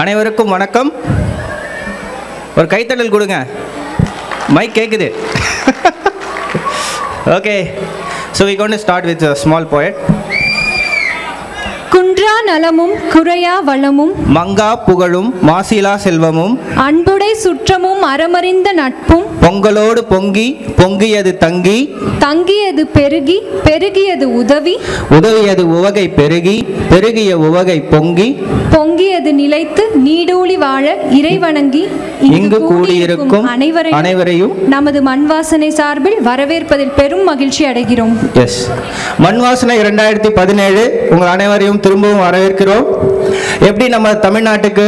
அனைவருக்கும் வணக்கம். ஒரு கைத்தட்டல் கொடுங்க, மைக் கேக்குது. Okay, so we're going to start with a small poet. குன்றா நலமும் குறையா வளமும் மங்கா புகழும் மாசிலா செல்வமும் அன்புடை சுற்றமும் அறமறிந்த நட்பும் பொங்கலோடு பொங்கி பொங்கியது தங்கி தங்கியது பெருகி பெருகியது உதவி உதவியது உவகை பெருகி பெருகிய உவகை பொங்கி பொங்கியது நிலைத்து நீடூழி வாழ இறைவணங்கி இங்கு கூடியிருக்கும் அனைவரையும் நமது மண் வாசனை சார்பில் வரவேற்பதில் பெரும் மகிழ்ச்சி அடைகிறோம். எஸ், மண் வாசனை 2017 உங்கள் அனைவரையும் திரும்பவும் வரவேற்கிறோம். எப்படி நம்ம தமிழ்நாட்டுக்கு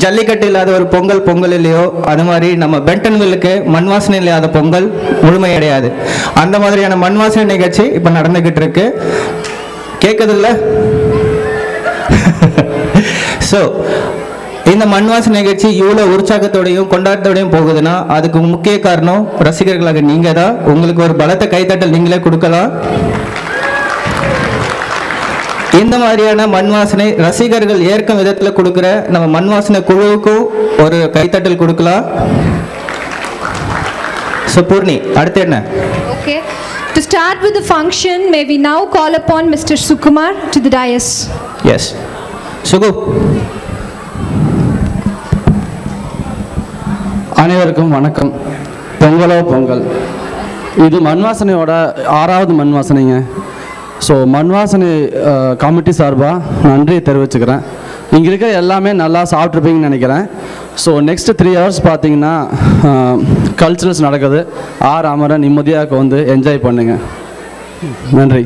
ஜல்லிக்கட்டு இல்லாத ஒரு பொங்கல் இல்லையோ, அது மாதிரி நம்ம பென்டன்வில்லுக்கு மண் வாசனை இல்லாத பொங்கல் முழுமையடையாது. அந்த மாதிரியான மண் வாசனை நிகழ்ச்சி இப்போ நடந்துகிட்டு இருக்கு. கேட்குதுல்ல? ஸோ இந்த மண்வாச நிகழ்ச்சி இவ்வளோ உற்சாகத்தோடையும் கொண்டாட்டத்தோடையும் போகுதுன்னா அதுக்கு முக்கிய காரணம் ரசிகர்களாக நீங்கள் தான். உங்களுக்கு ஒரு பலத்த கைத்தட்டல் நீங்களே கொடுக்கலாம். இந்த மாதிரியான மண் வாசனை ரசிகர்கள் ஏற்கும் விதத்தில் கொடுக்குற நம்ம மண் வாசனை குழுவுக்கும் ஒரு கைத்தட்டல் கொடுக்கலாம். ஸோ பூர்ணி, அடுத்து என்ன? Okay, to start with the function, may we now call upon Mr. Sukumar to the dais. Yes, Sukhu. அனைவருக்கும் வணக்கம். பொங்கலோ பொங்கல். இது மண்வாசனையோட 6வது மண்வாசனைங்க. ஸோ மண்வாசனை கமிட்டி சார்பாக நன்றியை தெரிவிச்சுக்கிறேன். இங்கே இருக்கிற எல்லாமே நல்லா சாப்பிட்ருப்பீங்கன்னு நினைக்கிறேன். ஸோ நெக்ஸ்ட் 3 hours பார்த்தீங்கன்னா கல்ச்சுரல்ஸ் நடக்குது. அமர நிம்மதியாக வந்து என்ஜாய் பண்ணுங்க. நன்றி.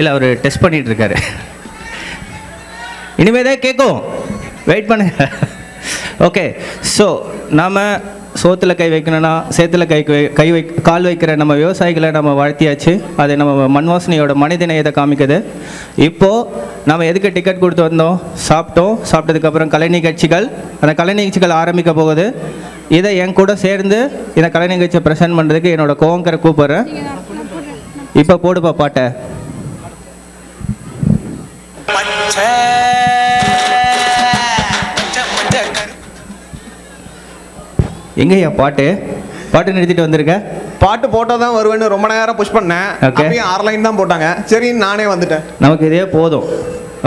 இல்லை, அவர் டெஸ்ட் பண்ணிட்டு இருக்காரு. இனிமேதான் கேட்கும், வெயிட் பண்ணுங்க. ஓகே, ஸோ நாம் சோத்தில் கை வைக்கணும்னா சேத்துல கால் வைக்கிற நம்ம விவசாயிகளை நம்ம வாழ்த்தியாச்சு. அது நம்ம மண்வாசனையோட மனித நேயத்தை காமிக்குது. இப்போது நம்ம எதுக்கு டிக்கெட் கொடுத்து வந்தோம்? சாப்பிட்டதுக்கப்புறம் கலை நிகழ்ச்சிகள், அந்த கலை நிகழ்ச்சிகள் ஆரம்பிக்க போகுது. இதை என் கூட சேர்ந்து இந்த கலை நிகழ்ச்சியை ப்ரெசென்ட் பண்ணுறதுக்கு என்னோட கோவங்கரை கூப்பிட்றேன். இப்போ போடுப்பா பாட்டை. எங்கய்யா பாட்டு நிறுத்திட்டு வந்திருக்க? பாட்டு போட்டால் தான் வருவேன்னு ரொம்ப நேரம் புஷ் பண்ணேன். அப்படியே 6 லைன் தான் போட்டாங்க. சரி, நானே வந்துட்டேன். நமக்கு இதே போதும்.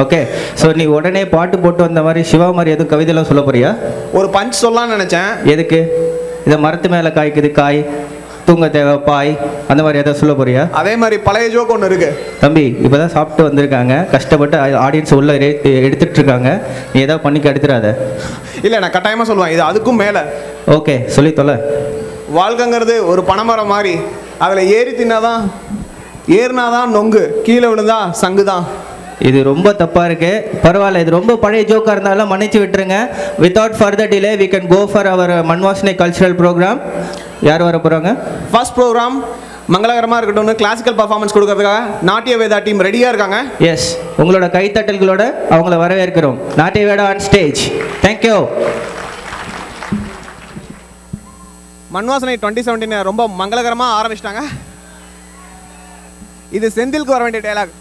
ஓகே, ஸோ நீ உடனே பாட்டு போட்டு வந்த மாதிரி சிவா மாதிரி எதுவும் கவிதைலாம் சொல்ல போறியா? ஒரு பஞ்ச் சொல்லலாம்னு நினச்சேன். எதுக்கு? இதை மரத்து மேலே காய்க்குது காய், தூங்க தேவை பாய், அந்த மாதிரி எதாவது சொல்ல போறியா? அதே மாதிரி பழைய ஜோக் ஒன்று இருக்கு. தம்பி இப்போ தான் சாப்பிட்டு வந்திருக்காங்க, கஷ்டப்பட்டு ஆடியன்ஸ் உள்ள எடுத்துட்டு இருக்காங்க. நீ ஏதாவது பண்ணிக்க எடுத்துடாத. இல்லை, நான் கட்டாயமாக சொல்லுவேன். இது அதுக்கும் மேலே. ஓகே, சொல்லி தொலை. வாழ்க்கைங்கிறது ஒரு பனைமரம் மாதிரி. அதில் ஏறினாதான் நொங்கு, கீழே விழுந்தா சங்கு தான். இது ரொம்ப தப்பாக இருக்குது. பரவாயில்ல, இது ரொம்ப பழைய ஜோக்காக இருந்தாலும் மன்னிச்சு விட்டுருங்க. Without further delay we can go for our Manvasanai cultural program. யார் வர போகிறாங்க? ஃபர்ஸ்ட் ப்ரோக்ராம் மங்களகரமாக இருக்கட்டும்னு கிளாசிக்கல் பர்ஃபார்மன்ஸ் கொடுக்கறதுக்காக நாட்டிய வேதா டீம் ரெடியாக இருக்காங்க. எஸ், உங்களோட கைத்தட்டல்களோட அவங்கள வரவேற்கிறோம். நாட்டிய Veda on stage. Thank you. Manvasanai 2017 ரொம்ப மங்களகரமாக ஆரம்பிச்சிட்டாங்க. இது செந்திலுக்கு வர வேண்டிய டைலாக்.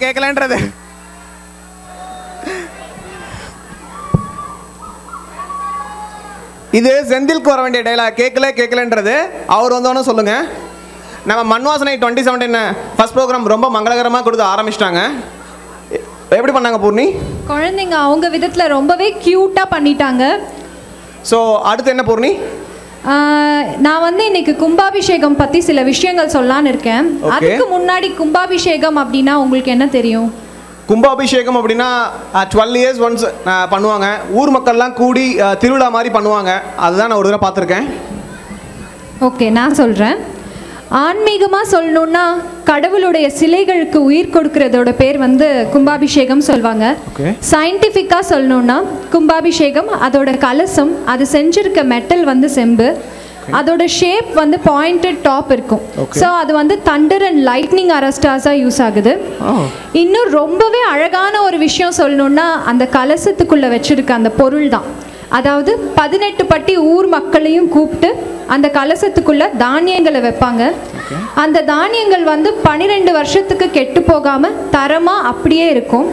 கேட்கலன்றது. இது செந்திலுக்கு வர வேண்டிய டைலாக். கேட்கலன்றது. அவர் வந்தோன்னு சொல்லுங்க. நம்ம மண்வாசனை 2017 ஃபர்ஸ்ட் ப்ரோக்ராம் ரொம்ப மங்களகரமாக கொடுத்து ஆரம்பிச்சிட்டாங்க. எப்படி பண்ணாங்க பூர்ணி? குழந்தைங்க அவங்க விதத்தில் ரொம்பவே க்யூட்டாக பண்ணிட்டாங்க. ஸோ அடுத்து என்ன பூர்ணி? நான் இன்னைக்கு கும்பாபிஷேகம் பற்றி சில விஷயங்கள் சொல்லலான்னு இருக்கேன். அதுக்கு முன்னாடி கும்பாபிஷேகம் அப்படின்னா உங்களுக்கு என்ன தெரியும்? கும்பாபிஷேகம் அப்படின்னா 12 years ஒன்ஸ் பண்ணுவாங்க. ஊர் மக்கள்லாம் கூடி திருவிழா மாதிரி பண்ணுவாங்க. அதுதான் நான் ஒரு தடவை பார்த்துருக்கேன். ஓகே, நான் சொல்கிறேன். ஆன்மீகமாக சொல்லணுன்னா கடவுளுடைய சிலைகளுக்கு உயிர் கொடுக்கறதோட பேர் கும்பாபிஷேகம் சொல்லுவாங்க. சயின்டிஃபிக்காக சொல்லணுன்னா கும்பாபிஷேகம் அதோட கலசம், அது செஞ்சிருக்க மெட்டல் செம்பு, அதோட ஷேப் வந்து பாயிண்டட் டாப் இருக்கும். ஸோ அது வந்து தண்டர் அண்ட் லைட்னிங் அரஸ்டாஸாக யூஸ் ஆகுது. இன்னும் ரொம்பவே அழகான ஒரு விஷயம் சொல்லணும்னா அந்த கலசத்துக்குள்ளே வச்சிருக்க அந்த பொருள் தான். அதாவது 18 பட்டி ஊர் மக்களையும் கூப்பிட்டு அந்த கலசத்துக்குள்ள தானியங்களை வைப்பாங்க. அந்த தானியங்கள் வந்து 12 வருஷத்துக்கு கெட்டு போகாம தரமா அப்படியே இருக்கும்.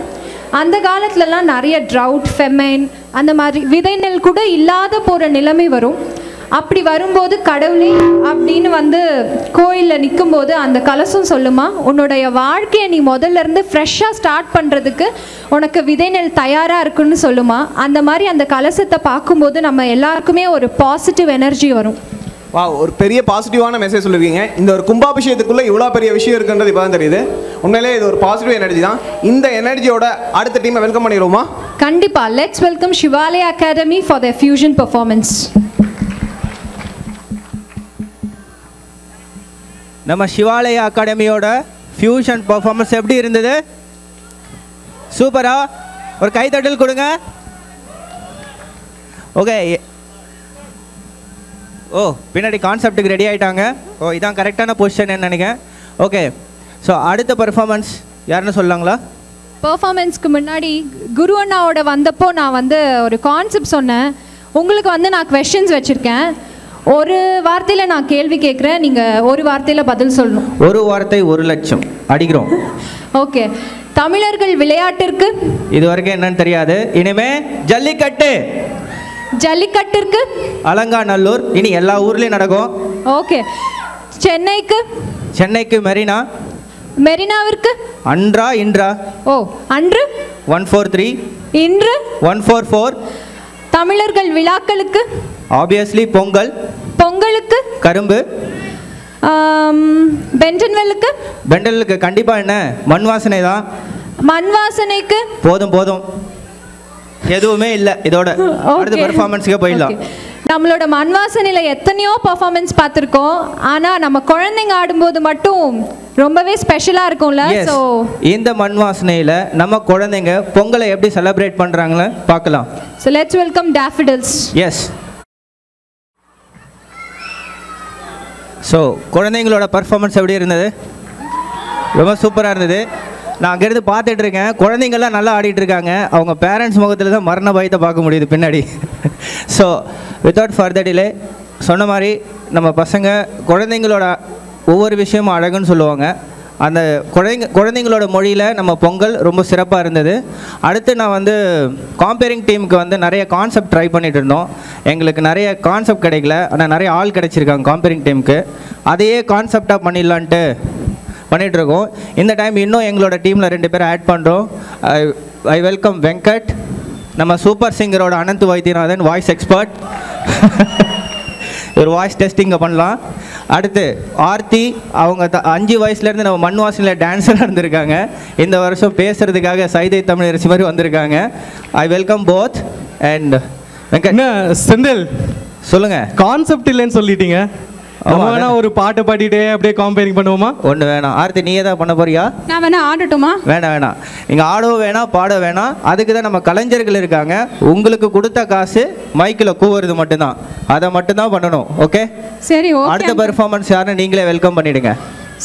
அந்த காலத்துலலாம் நிறைய ட்ரவுட், ஃபெமைன், அந்த மாதிரி விதை நெல் கூட இல்லாத போகிற நிலைமை வரும். அப்படி வரும்போது கடவுளே அப்படின்னு வந்து கோயிலில் நிற்கும்போது அந்த கலசம் சொல்லுமா, உன்னுடைய வாழ்க்கையை நீ முதல்ல இருந்து ஃப்ரெஷ்ஷாக ஸ்டார்ட் பண்ணுறதுக்கு உனக்கு விதை நெல் தயாராக இருக்குன்னு சொல்லுமா. அந்த மாதிரி அந்த கலசத்தை பார்க்கும்போது நம்ம எல்லாருக்குமே ஒரு பாசிட்டிவ் எனர்ஜி வரும். வா, ஒரு பெரிய பாசிட்டிவான மெசேஜ் சொல்லியிருக்கீங்க. இந்த ஒரு கும்பாபிஷேகத்துக்குள்ளே இவ்வளோ பெரிய விஷயம் இருக்குன்றது இப்போ தான் தெரியுது. உண்மையிலே இது ஒரு பாசிட்டிவ் எனர்ஜி தான். இந்த எனர்ஜியோட அடுத்த டீமை வெல்கம் பண்ணிடுவோமா? கண்டிப்பாக. Let's welcome Shivalaya academy for the fusion performance. நம்ம சிவாலயா அகாடமியோட ஃபியூஷன் பர்ஃபார்மன்ஸ் எப்படி இருந்தது? சூப்பரா? ஒரு கைத்தட்டல் கொடுங்க. ஓகே. ஓ, பின்னாடி கான்செப்ட்டுக்கு ரெடி ஆகிட்டாங்க. ஓ, இதான் கரெக்டான பொசிஷன் நினைக்கிறேன். ஓகே, ஸோ அடுத்த பர்ஃபார்மன்ஸ் யாருன்னு சொல்லலாங்களா? பர்ஃபார்மன்ஸ்க்கு முன்னாடி குரு அண்ணாவோட வந்தப்போ நான் வந்து ஒரு கான்செப்ட் சொன்னேன். உங்களுக்கு வந்து நான் கொஸ்டின்ஸ் வச்சுருக்கேன். ஒரு வார்த்தையில் நான் கேள்வி கேட்குறேன், நீங்கள் ஒரு வார்த்தையில் பதில் சொல்லணும். ஒரு வார்த்தை 1 லட்சம் அடிக்கிறோம். ஓகே. தமிழர்கள் விளையாட்டிற்கு இது வரைக்கும் என்னன்னு தெரியாது. இனிமே ஜல்லிக்கட்டு. ஜல்லிக்கட்டிற்கு அலங்காநல்லூர். இனி எல்லா ஊர்லேயும் நடக்கும். ஓகே. சென்னைக்கு சென்னைக்கு மெரினா. மெரினாவிற்கு அன்றா இன்றா. ஓ, அன்று 143. இன்று 144. தமிழர்கள் விழாக்களுக்கு ஆப்வியஸ்லி பொங்கல். பொங்கலுக்கு கரும்பு. பெண்டன்வெல்லுக்கு பெண்டலுக்கு கண்டிப்பாக என்ன மண் வாசனை தான். மண் வாசனைக்கு போதும் போதும், எதுவுமே இல்லை. இதோட அடுத்த பெர்ஃபார்மன்ஸுக்கு போயிடலாம். நம்மளோட மண் வாசனையில் எத்தனையோ பர்ஃபார்மன்ஸ் பார்த்துருக்கோம். ஆனால் நம்ம குழந்தைங்க ஆடும்போது மட்டும் ரொம்பவே ஸ்பெஷலாக இருக்கும்ல. ஸோ இந்த மண் வாசனையில் நம்ம குழந்தைங்க பொங்கலை எப்படி செலிப்ரேட் பண்ணுறாங்களே பார்க்கலாம். So let's welcome daffodils. Yes. So குழந்தைங்களோட பர்ஃபார்மன்ஸ் எப்படி இருந்தது? ரொம்ப சூப்பராக இருந்தது. நான் அங்கேருந்து பார்த்துட்டு இருக்கேன். குழந்தைங்கள்லாம் நல்லா ஆடிட்டு இருக்காங்க. அவங்க பேரண்ட்ஸ் முகத்தில் தான் மரண பயத்தை பார்க்க முடியுது பின்னாடி. ஸோ வித்தவுட் ஃபர்தர் டிலே, சொன்ன மாதிரி நம்ம பசங்க குழந்தைங்களோட ஒவ்வொரு விஷயமும் அழகுன்னு சொல்லுவாங்க. அந்த குழந்தைங்களோட மொழியில் நம்ம பொங்கல் ரொம்ப சிறப்பாக இருந்தது. அடுத்து நான் வந்து காம்பேரிங் டீமுக்கு வந்து நிறைய கான்செப்ட் ட்ரை பண்ணிட்டு இருந்தோம். எங்களுக்கு நிறைய கான்செப்ட் கிடைக்கல, ஆனால் நிறைய ஆள் கிடைச்சிருக்காங்க காம்பேரிங் டீமுக்கு. அதையே கான்செப்டாக பண்ணிடலான்ட்டு பண்ணிகிட்ருக்கோம். இந்த டைம் இன்னும் எங்களோட டீமில் 2 பேர் ஆட் பண்ணுறோம். ஐ வெல்கம் வெங்கட், நம்ம சூப்பர் சிங்கரோட அனந்த் வைத்தியநாதன், வாய்ஸ் எக்ஸ்பர்ட். ஒரு வாய்ஸ் டெஸ்டிங்கை பண்ணலாம். அடுத்து ஆர்த்தி, அவங்க 5 வயசுலேருந்து நம்ம மண் வாசனையில் டான்ஸராக இருந்திருக்காங்க. இந்த வருஷம் பேசுகிறதுக்காக சைதை தமிழரசி மாதிரி வந்திருக்காங்க. I welcome both. And Venkat. என்ன செந்தில் சொல்லுங்கள். கான்செப்ட் இல்லைன்னு சொல்லிட்டீங்க. வேணா ஒரு பாட்டை பாடிட்டே அப்படியே காம்பேரிங் பண்ணுவோமா? ஒன்று வேணாம். ஆர்த்தி, நீ ஏதாவது பண்ண போறியா? நான் வேணா ஆடட்டுமா? வேணாம். நீங்கள் ஆடவும் வேணாம், பாட வேணாம். அதுக்கு தான் நம்ம கலைஞர்கள் இருக்காங்க. உங்களுக்கு கொடுத்த காசு மைக்கில் கூவுறது மட்டும்தான், அதை மட்டும்தான் பண்ணணும். ஓகே, சரி. ஓகே. அடுத்த பெர்ஃபார்மன்ஸ் யாருன்னு நீங்களே வெல்கம் பண்ணிடுங்க.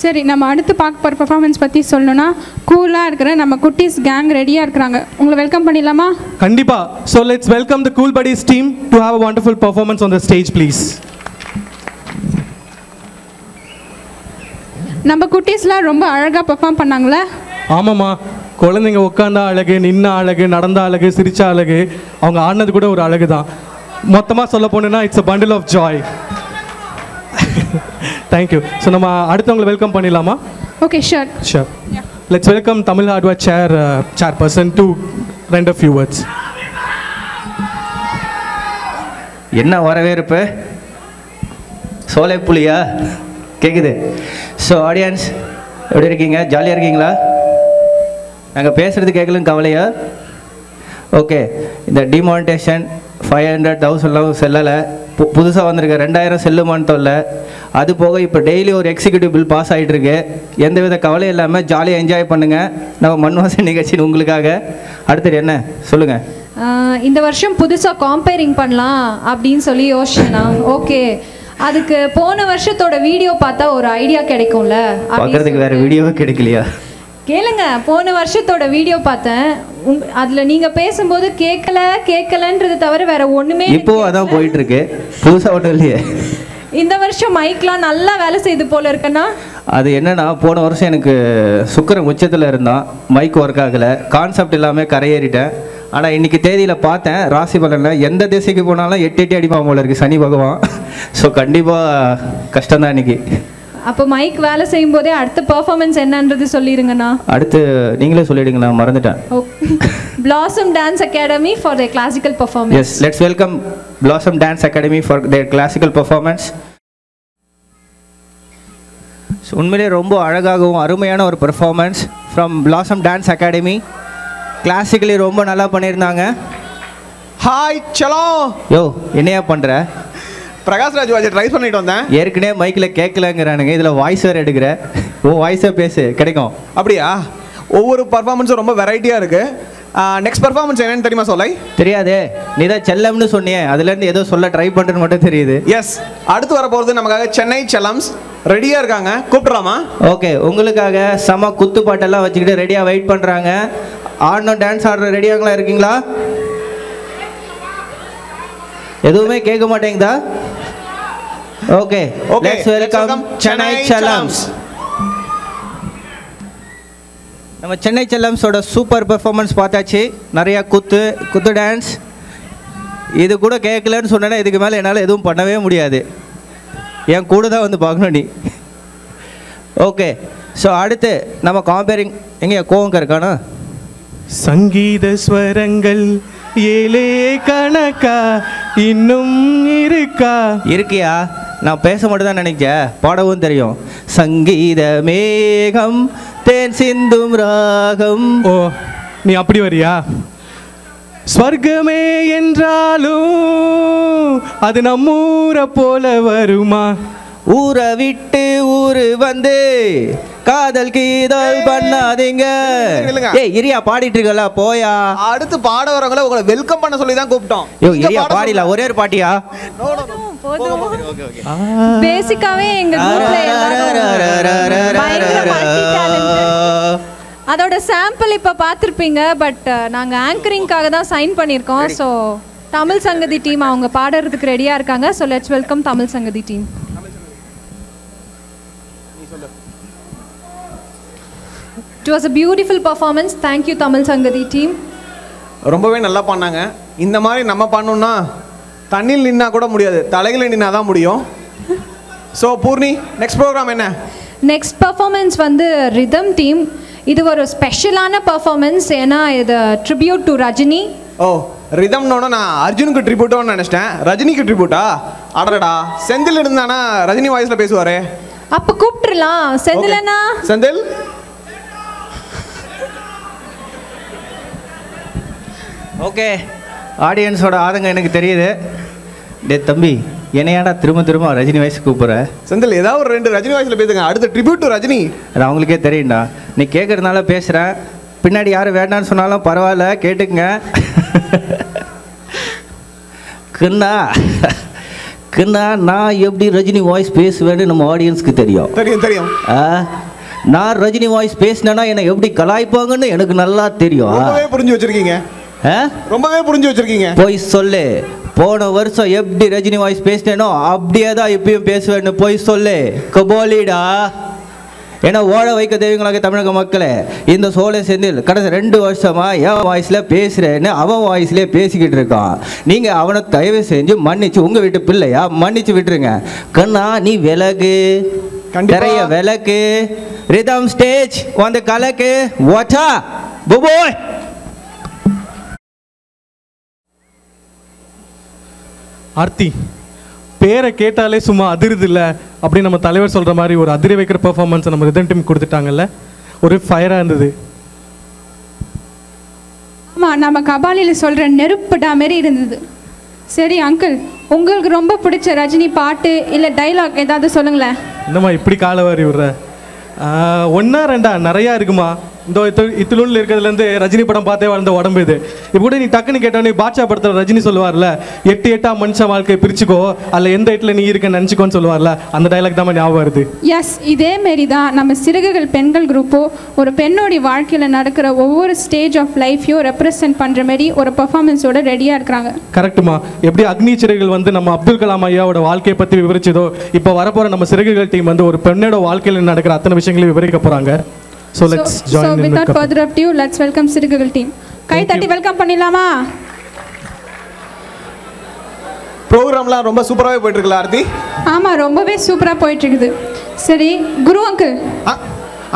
சரி, நம்ம அடுத்து பார்க்க போகிற பெர்ஃபார்மன்ஸ் பற்றி சொல்லணும்னா கூலாக இருக்கிற நம்ம குட்டீஸ் கேங் ரெடியாக இருக்கிறாங்க. உங்களை வெல்கம் பண்ணிடலாமா? கண்டிப்பா. So let's welcome the cool படீஸ் team to have a wonderful performance on the stage please. நம்ம குட்டீஸ்லாம் ரொம்ப அழகாக பெர்ஃபார்ம் பண்ணாங்களே. ஆமாம்மா, குழந்தைங்க உட்காந்தா அழகு, நின்ன அழகு, நடந்த அழகு, சிரிச்ச அழகு, அவங்க ஆடினது கூட ஒரு அழகு தான். மொத்தமாக சொல்ல போனோன்னா it's a bundle of joy. Thank you. So நம்ம அடுத்தவங்களை வெல்கம் பண்ணிடலாமா? Okay, sure. Sure. Let's welcome Tamil hardware chairperson to render few words. என்ன வரவேற்பு, சோலை புலியா கேட்குது. ஸோ ஆடியன்ஸ் எப்படி இருக்கீங்க? ஜாலியாக இருக்கீங்களா? நாங்கள் பேசுகிறது கேட்கலன்னு கவலையா? ஓகே, இந்த டிமானிட்டேஷன் 500,000 செல்லலை, புதுசாக வந்திருக்க 2000 செல்லுமான்னு தொல்லை. அது போக இப்போ டெய்லி ஒரு எக்ஸிக்யூட்டிவ் பில் பாஸ் ஆகிட்டுருக்கு. எந்தவித கவலையும் இல்லாமல் ஜாலியாக என்ஜாய் பண்ணுங்கள் நம்ம மண்வாசனை நிகழ்ச்சின்னு உங்களுக்காக. அடுத்தது என்ன சொல்லுங்கள்? இந்த வருஷம் புதுசாக காம்பேரிங் பண்ணலாம் அப்படின்னு சொல்லி யோசிச்சேனா. ஓகே, அதுக்கு போன வருஷத்தோட வீடியோ பார்த்தா ஒரு ஐடியா கிடைக்கும்ல. பார்க்கறதுக்கு வேற வீடியோவே கிடைக்கலையா? கேளுங்க, போன வருஷத்தோட வீடியோ பார்த்தேன். அதுல நீங்க பேசும்போது கேட்கலன்றது தவிர வேற ஒண்ணுமே. இப்போ அதான் போயிட்டு இருக்கு, புதுசா ஒன்றும் இல்லையே. இந்த வருஷம் மைக்லாம் நல்லா வேலை செய்து போல இருக்குன்னா அது என்னன்னா, போன வருஷம் எனக்கு சுக்கரன் உச்சத்தில் இருந்தான், மைக் ஒர்க் ஆகலை, கான்செப்ட் இல்லாமல் கரையேறிட்டேன். ஆனால் இன்னைக்கு தேதியில் பார்த்தேன் ராசி பலனில் எந்த திசைக்கு போனாலும் 8 அடிப்பான் போல இருக்குது சனி பகவான். ஸோ கண்டிப்பாக கஷ்டம்தான் இன்னைக்கு. அப்போ மைக் வேலை செய்யும் போதே அடுத்த பெர்ஃபார்மன்ஸ் என்னன்றது சொல்லிருங்கண்ணா. அடுத்து நீங்களே சொல்லிடுங்க, நான் மறந்துட்டேன். Blossom Dance Academy for their classical performance. Yes, let's welcome Blossom Dance Academy for their classical performance. உண்மையிலே ரொம்ப அழகாகவும் அருமையான ஒரு performance from Blossom Dance Academy. Classically ரொம்ப நல்லா பண்ணியிருந்தாங்க. ஹாய் சலோ. யோ என்னையா பண்ணுற? பிரகாஷ் ராஜ் வாட்சை ட்ரை பண்ணிட்டு வந்தேன். ஏற்கனவே மைக்கில் கேட்கலங்கிறானுங்க, இதில் வாய்ஸ் வேறு எடுக்கிற. வாய்ஸை பேசு, கிடைக்கும். அப்படியா? ஒவ்வொரு பர்ஃபார்மன்ஸும் ரொம்ப வெரைட்டியாக இருக்குது. நெக்ஸ்ட் பர்ஃபார்மன்ஸ் என்னன்னு தெரியுமா சொல்லை? தெரியாதே, நீ தான் செல்லம்னு சொன்னியே, அதுலேருந்து ஏதோ சொல்ல ட்ரை பண்ணுறேன்னு மட்டும் தெரியுது. எஸ், அடுத்து வர போகிறது நமக்காக சென்னை செல்லம்ஸ் ரெடியாக இருக்காங்க, கூப்பிட்றாமா? ஓகே, உங்களுக்காக செம குத்து பாட்டெல்லாம் வச்சுக்கிட்டு ரெடியாக வெயிட் பண்ணுறாங்க. ஆடணும், டான்ஸ் ஆடுற ரெடியாங்களா இருக்கீங்களா? எதுவுமே கேட்க மாட்டேங்குதா? Okay, let's welcome Chennai Chellams. நம்ம சென்னை செல்லம்ஸோட சூப்பர் பெர்ஃபார்மன்ஸ் பார்த்தாச்சு. நிறைய குத்து டான்ஸ். இது கூட கேட்கலன்னு சொன்னேன்னா இதுக்கு மேலே என்னால் எதுவும் பண்ணவே முடியாது. என் கூட தான் வந்து பார்க்கணும் நீ. ஓகே, ஸோ அடுத்து நம்ம காம்பேரிங். எங்கே கோவங்க இருக்கானா? சங்கீத ஸ்வரங்கள் 7 கணக்கா இன்னும் இருக்கா? இருக்கியா? நான் பேச மட்டும் தான் நினைச்சேன், பாடவும் தெரியும். சங்கீத மேகம் தேன் சிந்தும் ராகம். ஓ, நீ அப்படி வரியா? ஸ்வர்க்கமே என்றாலும் அது நம்மூரை போல வருமா? ஊரை விட்டு ஊரு வந்து காதல் கீதல் பண்ணாதீங்க. ஏய் இரியா, பாடிட்டு இருக்கல, போயா. அடுத்து பாட வரவங்கள உங்களை வெல்கம் பண்ண சொல்லி தான் கூப்பிட்டோம். யோ இரியா, பாடில ஒரே ஒரு பாட்டியா? பேசிக்காவே எங்க குரூப்ல அதோட சாம்பிள் இப்ப பாத்திருப்பீங்க. பட் நாங்க ஆங்கரிங்காக தான் சைன் பண்ணிருக்கோம். ஸோ தமிழ் சங்கதி டீம் அவங்க பாடுறதுக்கு ரெடியா இருக்காங்க. ஸோ லெட்ஸ் வெல்கம் தமிழ் சங்கதி team. It was a beautiful performance. Thank you Tamil Sangadi team. ரொம்பவே நல்லா பண்ணாங்க. இந்த மாதிரி நம்ம பண்ணோம்னா தண்ணியில் நின்னா கூட முடியாது, தலையில நின்னா தான் முடியும். ஸோ பூர்ணி, நெக்ஸ்ட் ப்ரோக்ராம் என்ன? நெக்ஸ்ட் பர்ஃபார்மன்ஸ் வந்து ரிதம் டீம். இது ஒரு ஸ்பெஷலான பர்ஃபார்மன்ஸ். ஏன்னா இது ட்ரிபியூட் டு ரஜினி. ஓ, ரிதம்னோட நான் அர்ஜுனுக்கு ட்ரிபியூட்டோன்னு நினச்சிட்டேன். ரஜினிக்கு ட்ரிபியூட்டா? அடடா, செந்தில் இருந்தானா ரஜினி வாய்ஸில் பேசுவாரே. அப்போ கூப்பிட்டுலாம் செந்திலனா. செந்தில் ஓகே, ஆடியன்ஸோட ஆதங்கம் எனக்கு தெரியுது. டே தம்பி, என்னையாடா திரும்ப ரஜினி வாய்ஸ் கூப்பிட்ற? செந்தில் ஏதாவது ஒரு 2 ரஜினி வாய்ஸில் பேசுங்க. அடுத்த ட்ரிபியூட் டு ரஜினி. அது அவங்களுக்கே தெரியும்டா. நீ கேட்குறதுனால பேசுகிறேன். பின்னாடி யாரும் வேண்டான்னு சொன்னாலும் பரவாயில்ல, கேட்டுக்குங்க. கிண்ணா நான் எப்படி ரஜினி வாய்ஸ் பேசுவேன்னு நம்ம ஆடியன்ஸ்க்கு தெரியும். தெரியும். நான் ரஜினி வாய்ஸ் பேசினேன்னா என்னை எப்படி கலாய்ப்பாங்கன்னு எனக்கு நல்லா தெரியும். ரொம்பவே புரிஞ்சு வச்சிருக்கீங்க. போய் சொல்லு, போன வருஷம் எப்படி ரஜினி வாய்ஸ் பேசினேனோ அப்படியே தான் இப்பயும் பேசுவேன்னு போய் சொல்லு. கபோலிடா. ஏன்னா ஓட வைக்க தெய்வங்களாக தமிழக மக்களே, இந்த சோலை செந்தில் கடைசி 2 வருஷமா என் வாய்ஸில் பேசுகிறேன்னு அவன் வாய்ஸ்லேயே பேசிக்கிட்டு இருக்கான். நீங்கள் அவனை தயவு செஞ்சு மன்னிச்சு, உங்கள் வீட்டு பிள்ளையா மன்னிச்சு விட்டுருங்க. கண்ணா நீ விலகு, நிறைய விலக்கு. ரிதம் ஸ்டேஜ் வந்து கலக்கு. வாட்டா புபோய். ஆர்த்தி, பேரை கேட்டாலே சும்மா அதிருது இல்லை அப்படி நம்ம தலைவர் சொல்கிற மாதிரி ஒரு அதிர வைக்கிற பெர்ஃபார்மன்ஸை நம்ம ரிதம் டீம் கொடுத்துட்டாங்கல்ல, ஒரு ஃபயராக இருந்தது. ஆமாம், நம்ம கபாலியில் சொல்கிற நெருப்புடா மாரி இருந்தது. சரி அங்கிள், உங்களுக்கு ரொம்ப பிடிச்ச ரஜினி பாட்டு இல்லை டைலாக் ஏதாவது சொல்லுங்களேன். என்னம்மா இப்படி காலை வாரி விடுற? 1 2 நிறையா இருக்குமா? இந்த இத்துலூன்ல இருக்கிறதுலேருந்து ரஜினி படம் பார்த்தே வளர்ந்த உடம்பு இது. இப்போ கூட நீ டக்குன்னு கேட்டோன்னே பாட்ஷா படத்தில் ரஜினி சொல்லுவார்ல, 8 மனுஷன் வாழ்க்கை பிரிச்சுக்கோ, அதில் எந்த 8ல நீ இருக்க நினச்சிக்கோன்னு சொல்லுவார்ல, அந்த டைலாக் தான் ஞாபகம் வருது. எஸ், இதே மாரி தான் நம்ம சிறுகுகள் பெண்கள் குரூப்போ ஒரு பெண்ணோடைய வாழ்க்கையில் நடக்கிற ஒவ்வொரு ஸ்டேஜ் ஆஃப் லைஃப்பையும் ரெப்ரசென்ட் பண்ணுற மாதிரி ஒரு பர்ஃபார்மன்ஸோட ரெடியாக இருக்கிறாங்க. கரெக்டுமா? எப்படி அக்னி சிறகுகள் வந்து நம்ம அப்துல் கலாம் ஐயாவோட வாழ்க்கையை பற்றி விவரிச்சதோ, இப்போ வரப்போகிற நம்ம சிறகுகள் டீம் வந்து ஒரு பெண்ணோட வாழ்க்கையில் நடக்கிற அத்தனை விஷயங்களையும் விவரிக்க போகிறாங்க. So let's join in. So without further ado, let's welcome சிறுகுகள் டீம். கை தட்டி வெல்கம் பண்ணிடலாமா? ப்ரோக்ராம்லாம் ரொம்ப சூப்பராகவே போயிட்டு இருக்குல்ல ஆர்த்தி? ஆமாம், ரொம்பவே சூப்பராக போயிட்டு இருக்குது. சரி குரு அங்கிள்.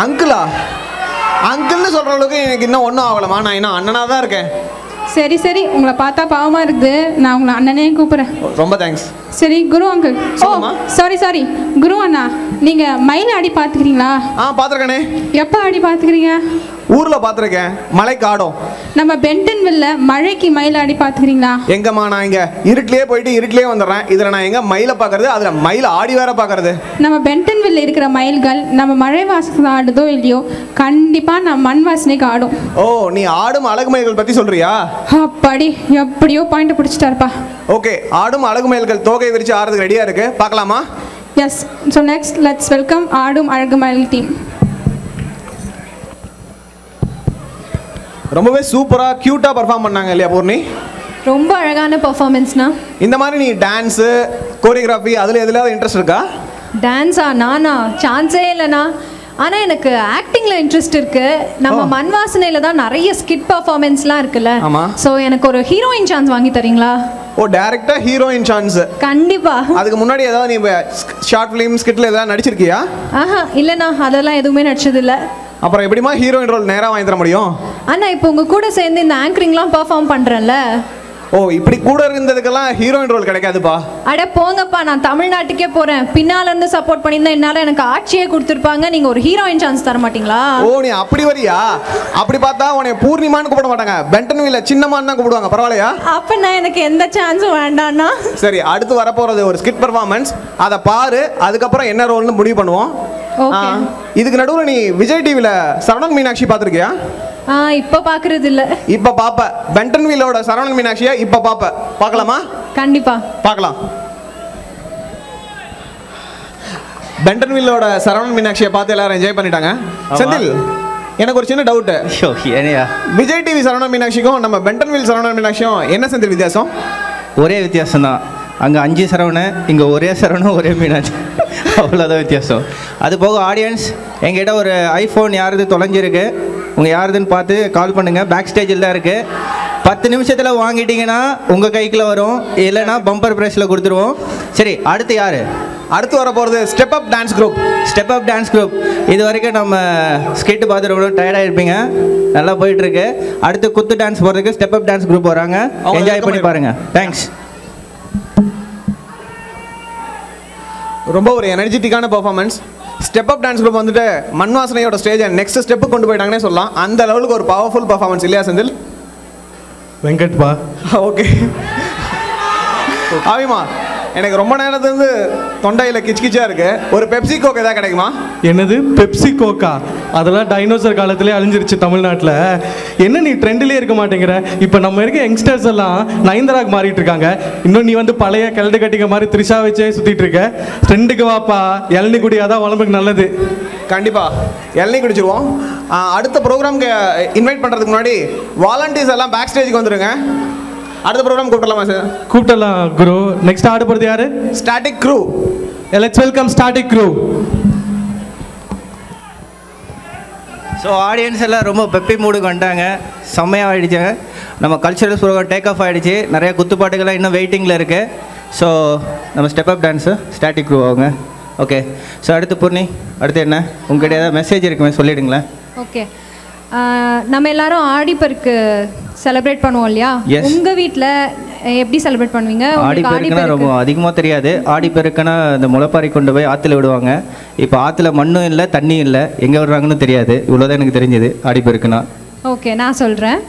அங்கிளா? அங்கிள்னு சொல்கிற அளவுக்கு எனக்கு இன்னும் ஒன்றும் ஆகலமா, நான் இன்னும் அண்ணனாக தான் இருக்கேன். சரி சரி, உங்களை பார்த்தா பாவமாக இருக்குது, நான் உங்களை அண்ணனே கூப்பிட்றேன். ரொம்ப தேங்க்ஸ். சரி குரு அங்கிள். ஓ சாரி குரு அண்ணா, நீங்கள் மயில் ஆடி பார்த்துக்கிறீங்களா? பார்த்துருக்கேனே. எப்போ ஆடி பார்த்துக்கிறீங்க? ஊரில் பார்த்துருக்கேன், மலைக்கு ஆடும். நம்ம பென்டன்வில்ல மழைக்கு மயில் ஆடி பார்த்துக்கிறீங்களா? எங்கம்மா, நான் இங்கே இருட்டிலே போயிட்டு இருட்டிலே வந்துடுறேன். இதில் நான் எங்கே மயிலை பார்க்கறது, அதில் மயில் ஆடி வேற பார்க்கறது. நம்ம பென்டன்வில்ல இருக்கிற மயில்கள் நம்ம மழை வாசத்துக்கு ஆடுதோ இல்லையோ, கண்டிப்பாக நம்ம மண் வாசனைக்கு ஆடும். ஓ, நீ ஆடும் அழகு மயில்கள் பற்றி சொல்கிறியா? அப்படி எப்படியோ பாயிண்ட் பிடிச்சிட்டாருப்பா. ஓகே, ஆடும் அழகு மயில்கள் தோகை விரிச்சு ஆடுறதுக்கு ரெடியாக இருக்கு, பார்க்கலாமா? Yes. So next let's welcome ஆடும் அழகு மயில் டீம். ரொம்பவே சூப்பராக க்யூட்டாக பர்ஃபார்ம் பண்ணாங்க இல்லையா பூர்ணி? ரொம்ப அழகான பர்ஃபார்மன்ஸ்னா. இந்த மாதிரி நீ டான்ஸு கோரியோகிராஃபி அதில் எதுலையாவது இன்ட்ரெஸ்ட் இருக்கா? டான்ஸா? நானா? சான்ஸே இல்லைண்ணா. ஆனால் எனக்கு ஆக்டிங்கில் இன்ட்ரெஸ்ட் இருக்கு. நம்ம மண் வாசனையில் தான் நிறைய ஸ்கிட் பர்ஃபார்மன்ஸ்லாம் இருக்குல்ல. ஸோ எனக்கு ஒரு ஹீரோயின் சான்ஸ் வாங்கி தரீங்களா? ஓ, டைரக்டா ஹீரோயின் சான்ஸ்? கண்டிப்பா. அதுக்கு முன்னாடி ஏதாவது நீ ஷார்ட் ஃபிலிம் ஸ்கிட்ல ஏதாவது நடிச்சிருக்கியா? இல்லைண்ணா, அதெல்லாம் எதுவுமே நடிச்சதில்லை. அப்புறம் எப்படிமா ஹீரோயின் ரோல் நேராக வாங்கி தர முடியும்? அண்ணா, இப்போ உங்க கூட சேர்ந்து இந்த ஆங்கரிங்லாம் பெர்ஃபார்ம் பண்றேன்ல. ஓ, இப்படி கூட இருந்ததுக்கெல்லாம் ஹீரோயின் ரோல் கிடைக்காதுப்பா. அட போங்கப்பா, நான் தமிழ்நாட்டுக்கே போறேன். பின்னால இருந்து சப்போர்ட் பண்ணியிருந்தா என்னால எனக்கு ஆட்சியே கொடுத்துருப்பாங்க. நீங்க ஒரு ஹீரோயின் சான்ஸ் தர மாட்டீங்களா? ஓ, நீ அப்படி வரியா? அப்படி பார்த்தா உன்னை பூர்ணிமான்னு கூப்பிட மாட்டாங்க, பென்டன்வில்ல சின்னமான்னு தான் கூப்பிடுவாங்க. பரவாயில்லையா? அப்ப நான் எனக்கு எந்த சான்ஸும் வேண்டாம்னா. சரி, அடுத்து வரப்போறது ஒரு ஸ்கிட் பெர்ஃபார்மன்ஸ், அதை பாரு. அதுக்கப்புறம் என்ன ரோல்னு முடிவு பண்ணுவோம். இதுக்கு நடுவில் நீ விஜய் டிவில சரவணன் மீனாட்சி பார்த்துருக்கியா? இப்ப பாக்குறது இல்ல. இப்ப பாப்ப. பென்டன்வில்லோட சரவணன் மீனாட்சியா இப்ப பாப்ப. பார்க்கலாமா? கண்டிப்பா பார்க்கலாம். பென்டன்வில்லோட சரவணன் மீனாட்சியை பார்த்து எல்லாரும் என்ஜாய் பண்ணிட்டாங்க. செந்தில், எனக்கு ஒரு சின்ன டவுட். விஜய் டிவி சரவணன் மீனாட்சிக்கும் நம்ம பென்டன்வில் சரவணன் மீனாட்சியும் என்ன செந்தில் வித்தியாசம்? ஒரே வித்தியாசம் தான். அங்கே 5 சரவணன், இங்கே ஒரே சரவணன் ஒரே மீனாட்சி, அவ்வளோதான் வித்தியாசம். அது போக ஆடியன்ஸ், எங்கிட்ட ஒரு ஐஃபோன் யாருது தொலைஞ்சிருக்கு, உங்கள் யாருதுன்னு பார்த்து கால் பண்ணுங்கள். பேக் ஸ்டேஜில் தான் இருக்குது. 10 நிமிஷத்தில் வாங்கிட்டீங்கன்னா உங்கள் கைக்குள்ள வரும், இல்லைன்னா பம்பர் ப்ரைஸில் கொடுத்துருவோம். சரி, அடுத்து யார்? அடுத்து வர போகிறது step up dance group. Step up dance group. இது வரைக்கும் நம்ம ஸ்கிட்டு பார்த்து ரொம்ப டயர்டாக இருப்பீங்க, நல்லா போயிட்டுருக்கு. அடுத்து குத்து டான்ஸ் போகிறதுக்கு ஸ்டெப் அப் டான்ஸ் குரூப் வராங்க, என்ஜாய் பண்ணி பாருங்கள். தேங்க்ஸ். ரொம்ப ஒரு எனர்ஜெட்டிக்கான performance. Step up dance group வந்துட்டு மண் வாசனையோட ஸ்டேஜை நெக்ஸ்ட் ஸ்டெப்பு கொண்டு போயிட்டாங்கன்னே சொல்லலாம். அந்த லெவலுக்கு ஒரு பவர்ஃபுல் பெர்ஃபார்மன்ஸ் இல்லையா செந்தில்? வெங்கட்பா. ஓகே. ஆவிமா, எனக்கு ரொம்ப நேரத்துலேருந்து தொண்டையில் கிச்கிச்சா இருக்கு. ஒரு பெப்சி கோக் எதாவது கிடைக்குமா? என்னது பெப்சி கோக்கா? அதெல்லாம் டைனோசர் காலத்திலே அழிஞ்சிருச்சு தமிழ்நாட்டில். என்ன நீ ட்ரெண்ட்லேயே இருக்க மாட்டேங்கிற? இப்போ நம்ம இருக்க யங்ஸ்டர்ஸ் எல்லாம் நயன்தாராக்கு மாறிட்டு இருக்காங்க. இன்னும் நீ வந்து பழைய கல்டு கட்டிக்க மாதிரி த்ரிஷா வச்சே சுற்றிட்டு இருக்க. ட்ரெண்டுக்கு வாப்பா, இளநீ குடி, அதான் உடம்புக்கு நல்லது. கண்டிப்பாக இளநீ குடிச்சிருவோம். அடுத்த ப்ரோக்ராம்க்கு இன்வைட் பண்ணுறதுக்கு முன்னாடி வாலண்டியர்ஸ் எல்லாம் பேக் ஸ்டேஜுக்கு வந்துடுங்க. அடுத்த ப்ரோக்ராம் கூப்பிடலாமா சார்? கூப்பிடலாம் குரு. நெக்ஸ்ட் ஆட போகிறது யாரு? Static crew. Let's welcome static crew. So audience எல்லாம் ரொம்ப பெப்பி மூடுக்கு வந்துட்டாங்க, செம்மையாக ஆகிடுச்சாங்க. நம்ம கல்ச்சுரல் ப்ரோக்ராம் டேக் ஆஃப் ஆகிடுச்சு. நிறைய குத்துப்பாட்டுகள்லாம் இன்னும் வெயிட்டிங்கில் இருக்குது. ஸோ நம்ம step up dance static crew ஆகுங்க. ஓகே. ஸோ அடுத்து பூர்ணி, அடுத்து என்ன உங்கள்கிட்ட ஏதாவது மெசேஜ் இருக்குமே சொல்லிடுங்களேன். ஓகே. நம்ம எல்லாரும் ஆடிப்பெருக்கு செலிப்ரேட் பண்ணுவோம் இல்லையா? உங்கள் வீட்டில் எப்படி செலிப்ரேட் பண்ணுவீங்க? ஆடிப்பெருக்குன்னா ரொம்ப அதிகமாக தெரியாது. ஆடிப்பெருக்குன்னா இந்த முளைப்பாரி கொண்டு போய் ஆற்றுல விடுவாங்க. இப்போ ஆற்றுல மண்ணும் இல்லை, தண்ணியும் இல்லை, எங்கே விடுறாங்கன்னு தெரியாது. இவ்வளோதான் எனக்கு தெரிஞ்சது ஆடிப்பெருக்குன்னா. ஓகே, நான் சொல்கிறேன்.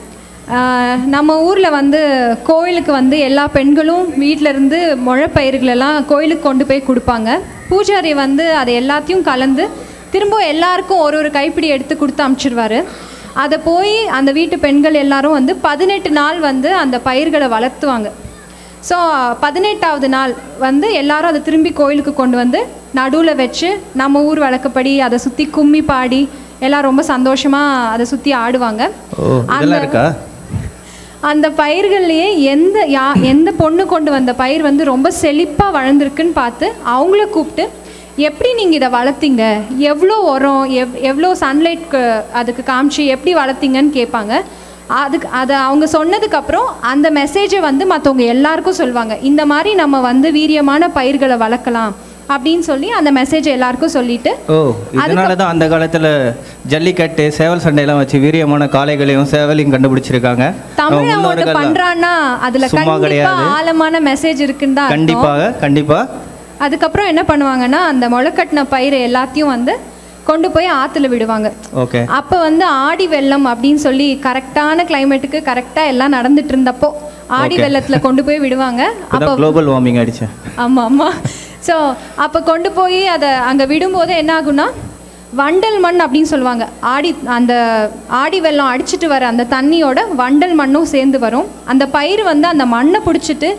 நம்ம ஊரில் வந்து கோயிலுக்கு வந்து எல்லா பெண்களும் வீட்டிலேருந்து முளைப்பயிர்களெல்லாம் கோயிலுக்கு கொண்டு போய் கொடுப்பாங்க. பூஜாரி வந்து அதை எல்லாத்தையும் கலந்து திரும்ப எல்லாருக்கும் ஒரு ஒரு கைப்பிடி எடுத்து கொடுத்து அமுச்சிடுவார். அதை போய் அந்த வீட்டு பெண்கள் எல்லாரும் வந்து 18 நாள் வந்து அந்த பயிர்களை வளர்த்துவாங்க. ஸோ 18வது நாள் வந்து எல்லாரும் அதை திரும்பி கோயிலுக்கு கொண்டு வந்து நடுவில் வச்சு நம்ம ஊர் வழக்கப்படி அதை சுற்றி கும்மி பாடி எல்லாம் ரொம்ப சந்தோஷமாக அதை சுற்றி ஆடுவாங்க. அந்த பயிர்கள்லையே எந்த பொண்ணு கொண்டு வந்த பயிர் வந்து ரொம்ப செழிப்பாக வளர்ந்துருக்குன்னு பார்த்து அவங்கள கூப்பிட்டு எப்படி நீங்கள் இதை வளர்த்தீங்க, எவ்வளோ உரம் எவ்வளோ சன்லைட் அதுக்கு காமிச்சு எப்படி வளர்த்தீங்கன்னு கேட்பாங்க. அதை அவங்க சொன்னதுக்கப்புறம் அந்த மெசேஜை வந்து மற்றவங்க எல்லாருக்கும் சொல்லுவாங்க. இந்த மாதிரி நம்ம வந்து வீரியமான பயிர்களை வளர்க்கலாம் அப்படின்னு சொல்லி அந்த மெசேஜ் எல்லாருக்கும் சொல்லிட்டு. அதனால தான் அந்த காலத்தில் ஜல்லிக்கட்டு சேவல் சண்டையெல்லாம் வச்சு வீரியமான காளைகளையும் சேவலையும் கண்டுபிடிச்சிருக்காங்க. தமிழ் அவங்க பண்றான்னா அதுல கண்டிப்பா ஆழமான மெசேஜ் இருக்குன்னு தான். கண்டிப்பா. அதுக்கப்புறம் என்ன பண்ணுவாங்கன்னா அந்த முளைக்கட்டின பயிரை எல்லாத்தையும் வந்து கொண்டு போய் ஆற்றுல விடுவாங்க. அப்போ வந்து ஆடி வெள்ளம் அப்படின்னு சொல்லி கரெக்டான கிளைமேட்டுக்கு கரெக்டாக எல்லாம் நடந்துட்டு இருந்தப்போ ஆடி வெள்ளத்தில் கொண்டு போய் விடுவாங்க. அப்போ குளோபல் வார்மிங் ஆயிடுச்சு. ஆமாம். ஸோ அப்போ கொண்டு போய் அதை அங்கே விடும்போது என்ன ஆகுன்னா வண்டல் மண் அப்படின்னு சொல்லுவாங்க. அந்த ஆடி வெள்ளம் அடிச்சுட்டு வர அந்த தண்ணியோட வண்டல் மண்ணும் சேர்ந்து வரும். அந்த பயிர் வந்து அந்த மண்ணை பிடிச்சிட்டு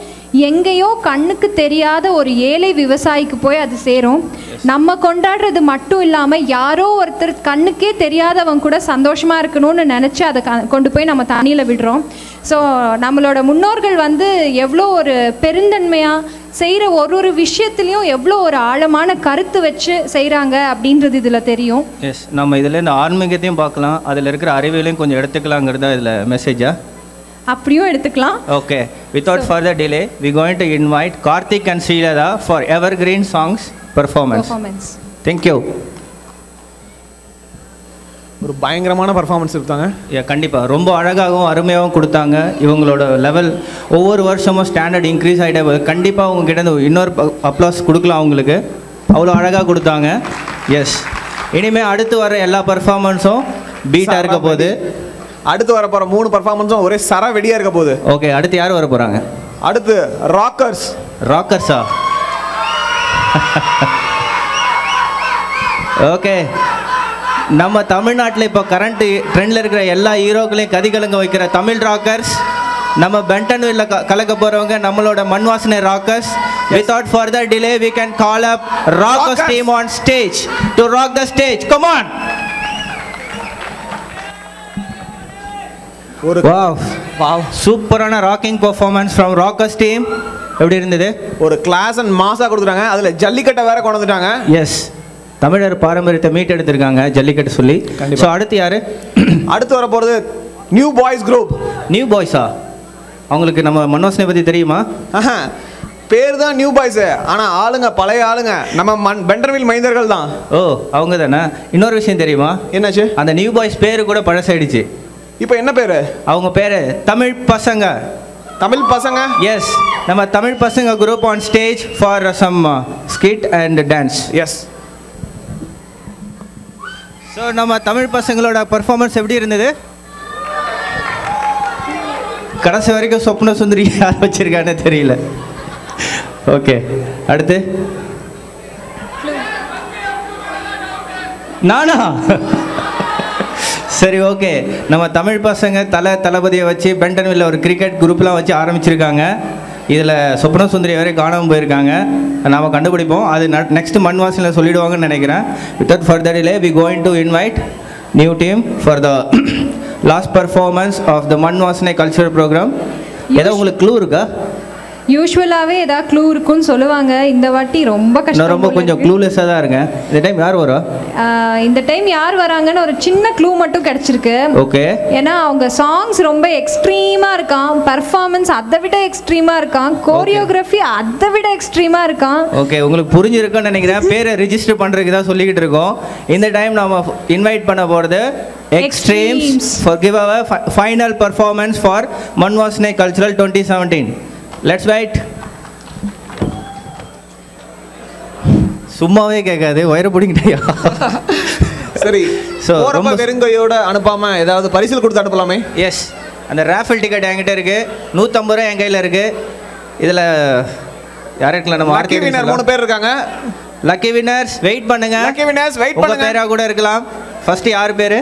எங்கேயோ கண்ணுக்கு தெரியாத ஒரு ஏழை விவசாயிக்கு போய் அது சேரும். நம்ம கொண்டாடுறது மட்டும் இல்லாமல் யாரோ ஒருத்தர் கண்ணுக்கே தெரியாதவங்க கூட சந்தோஷமாக இருக்கணும்னு நினச்சி அதை கொண்டு போய் நம்ம தண்ணியில் விடுறோம். ஸோ நம்மளோட முன்னோர்கள் வந்து எவ்வளோ ஒரு பெருந்தன்மையாக செய்கிற ஒரு விஷயத்துலையும் எவ்வளோ ஒரு ஆழமான கருத்து வச்சு செய்கிறாங்க அப்படின்றது இதில் தெரியும். நம்ம இதில் இந்த ஆன்மீகத்தையும் பார்க்கலாம், அதில் இருக்கிற அறிவியலையும் கொஞ்சம் எடுத்துக்கலாங்கிறதா இதில் மெசேஜா? அப்படியும் எடுத்துக்கலாம். Okay, without further delay we going to invite Karthik and Srilada for evergreen songs performance. Thank you. ஒரு பயங்கரமான பர்ஃபார்மன்ஸ் கொடுத்தாங்க. கண்டிப்பா ரொம்ப அழகாகவும் அருமையாகவும் கொடுத்தாங்க. இவங்களோட லெவல் ஒவ்வொரு வருஷமும் ஸ்டாண்டர்ட் இன்க்ரீஸ் ஆகிட்டே போகுது. கண்டிப்பாக உங்ககிட்ட இன்னொரு அப்ளாஸ் கொடுக்கலாம் அவங்களுக்கு, அவ்வளோ அழகாக கொடுத்தாங்க. எஸ், இனிமேல் அடுத்து வர எல்லா பர்ஃபார்மன்ஸும் பீட்டாக இருக்க போகுது. அடுத்து வர போகிற 3 பர்ஃபார்மன்ஸும் ஒரே சர வெடியாக இருக்க போகுது. ஓகே, அடுத்து யார் வர போகிறாங்க? அடுத்து ராக்கர்ஸ். ராக்கர்ஸா? ஓகே, நம்ம தமிழ்நாட்டில் இப்போ கரண்ட் ட்ரெண்டில் இருக்கிற எல்லா ஹீரோக்களையும் கதிகலங்க வைக்கிற தமிழ் ராக்கர்ஸ், நம்ம பென்டன்வில்ல கலக்க போகிறவங்க நம்மளோட Manvasanai Rockers. Without further delay we can call up Rockers team on stage to rock the stage. Come on. Wow, சூப்பரான rocking performance from Rockers team. எப்படி இருந்தது? ஒரு கிளாஸ் அண்ட் மாஸாக கொடுத்துட்டாங்க. அதில் ஜல்லிக்கட்டை வேற கொண்டு வந்துட்டாங்க. எஸ், தமிழர் பாரம்பரியத்தை மீட் எடுத்திருக்காங்க ஜல்லிக்கட்டு சொல்லி. ஸோ அடுத்து யாரு? அடுத்து வர போகிறது நியூ பாய்ஸ் குரூப். நியூ பாய்ஸா? அவங்களுக்கு நம்ம மனோஜனை பற்றி தெரியுமா? பேர் தான் நியூ பாய்ஸ், ஆனால் ஆளுங்க பழைய ஆளுங்க, நம்ம பெண்டர்வில் மைந்தர்கள் தான். ஓ, அவங்க தானே. இன்னொரு விஷயம் தெரியுமா? என்னாச்சு? அந்த நியூ பாய்ஸ் பேரு கூட பழசாயிடுச்சு. இப்போ என்ன பேரு? அவங்க பேரு தமிழ் பசங்க. தமிழ் பசங்க? எஸ், நம்ம தமிழ் பசங்க group on stage for some skit and dance. Yes. So நம்ம தமிழ் பசங்களோட பர்ஃபார்மன்ஸ் எப்படி இருந்தது? கடைசி வரைக்கும் சொப்ன சுந்தரி யார் வச்சிருக்கான்னு தெரியல. ஓகே, அடுத்து நானா? சரி, ஓகே. நம்ம தமிழ் பசங்க தளபதியை வச்சு பென்டன்வில்ல ஒரு கிரிக்கெட் குரூப்லாம் வச்சு ஆரம்பிச்சிருக்காங்க. இதில் சொப்ன சுந்தரி வரை காணாமல் போயிருக்காங்க. நாம் கண்டுபிடிப்போம், அது நெக்ஸ்ட் மண்வாசனில் சொல்லிடுவாங்கன்னு நினைக்கிறேன். Without further delay we going to invite new team for the last performance of the Manvasanai cultural program. ஏதோ உங்களுக்கு க்ளூ இருக்கா? யூஸ்வலாகவே ஏதாவது க்ளூ இருக்குன்னு சொல்லுவாங்க. இந்த வாட்டி ரொம்ப கஷ்டம், ரொம்ப கொஞ்சம் க்ளூலெஸ்ஸாக தான் இருக்கேன். இந்த டைம் யார் வரும்? இந்த டைம் யார் வராங்கன்னு ஒரு சின்ன க்ளூ மட்டும் கிடைச்சிருக்கு. ஓகே. ஏன்னா அவங்க சாங்ஸ் ரொம்ப எக்ஸ்ட்ரீமாக இருக்கான், பர்ஃபார்மன்ஸ் அதை விட எக்ஸ்ட்ரீமாக இருக்கான், கோரியோகிராஃபி அதை விட எக்ஸ்ட்ரீமாக இருக்கான். ஓகே, உங்களுக்கு புரிஞ்சிருக்குன்னு நினைக்கிறேன். பேரை ரிஜிஸ்டர் பண்ணுறதுக்கு தான் சொல்லிக்கிட்டு இருக்கோம். இந்த டைம் நம்ம இன்வைட் பண்ண போகிறது extremes for give our final performance for Manvasanai cultural 2017. Let's wait. சும்மாவே கேட்காது, வயிறு பிடிக்கிட்டியா? சரி, ரொம்ப வெறுங்கையோட அனுப்பாம ஏதாவது பரிசில் கொடுத்து அனுப்பலாமே? எஸ், அந்த ராஃபல் டிக்கெட் என்கிட்ட இருக்கு, 150 ரூபா என் கையில் இருக்கு. இதில் யார் இருக்கலாம்? நம்ம லக்கி வினர் 3 பேர் இருக்காங்க. லக்கி வின்னர்ஸ் வெயிட் பண்ணுங்க. லக்கி வின்னர்ஸ் வெயிட் உங்க பண்ணுங்க. பேரா கூட இருக்கலாம். ஃபர்ஸ்ட் யார் பேரு?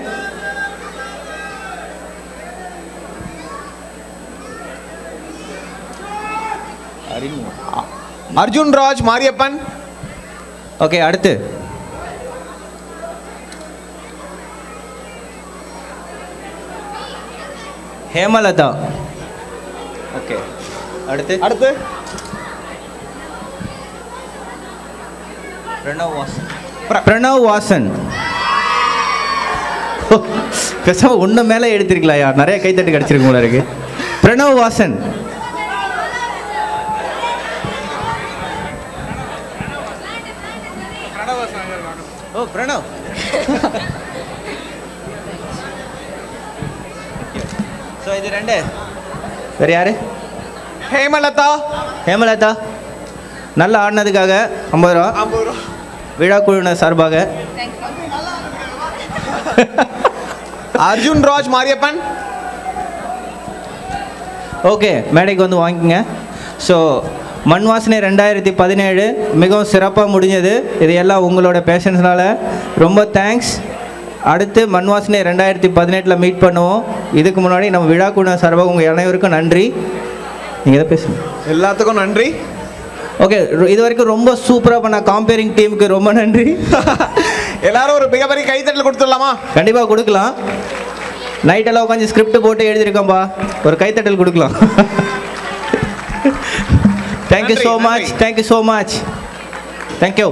அர்ஜுன் ராஜ் மாரியப்பன். ஓகே, அடுத்து ஹேமலதா. ஓகே, அடுத்து அடுத்து பிரணவ் வாசன். பேசாம ஒன்று மேலே எடுத்திருக்கலாயா, நிறைய கைத்தட்டு கிடச்சிருக்கு போல இருக்கு. பிரணவ் வாசன். ஓ பிரணவ். ஸோ இது ரெண்டு. வேறு யாரு? ஹேமலதா. ஹேமலதா நல்லா ஆடினதுக்காக 50 ரூபா. 50 ரூபா விழா குழுவினர் சார்பாக. அர்ஜுன் ராஜ் மாரியப்பன். ஓகே, மேடைக்கு வந்து வாங்கிக்கோங்க. ஸோ மண் வாசனை 2017 மிகவும் சிறப்பாக முடிஞ்சது. இது எல்லாம் உங்களோட பேஷன்ஸ்னால. ரொம்ப தேங்க்ஸ். அடுத்து மண் வாசனை 2018 மீட் பண்ணுவோம். இதுக்கு முன்னாடி நம்ம விழா குழுவினர் சார்பாக உங்கள் அனைவருக்கும் நன்றி. நீங்கள் எதை பேசுங்க. எல்லாத்துக்கும் நன்றி. ஓகே, இது வரைக்கும் ரொம்ப சூப்பராக பண்ண காம்பேரிங் டீமுக்கு ரொம்ப நன்றி. எல்லாரும் ஒரு மிகப்பெரிய கைத்தட்டல் கொடுத்துடலாமா? கண்டிப்பாக கொடுக்கலாம். நைட்டெல்லாம் உட்காந்து ஸ்கிரிப்ட் போட்டு எழுதியிருக்கோம்பா, ஒரு கைத்தட்டல் கொடுக்கலாம். Thank you so much. Thank you so much. Thank you.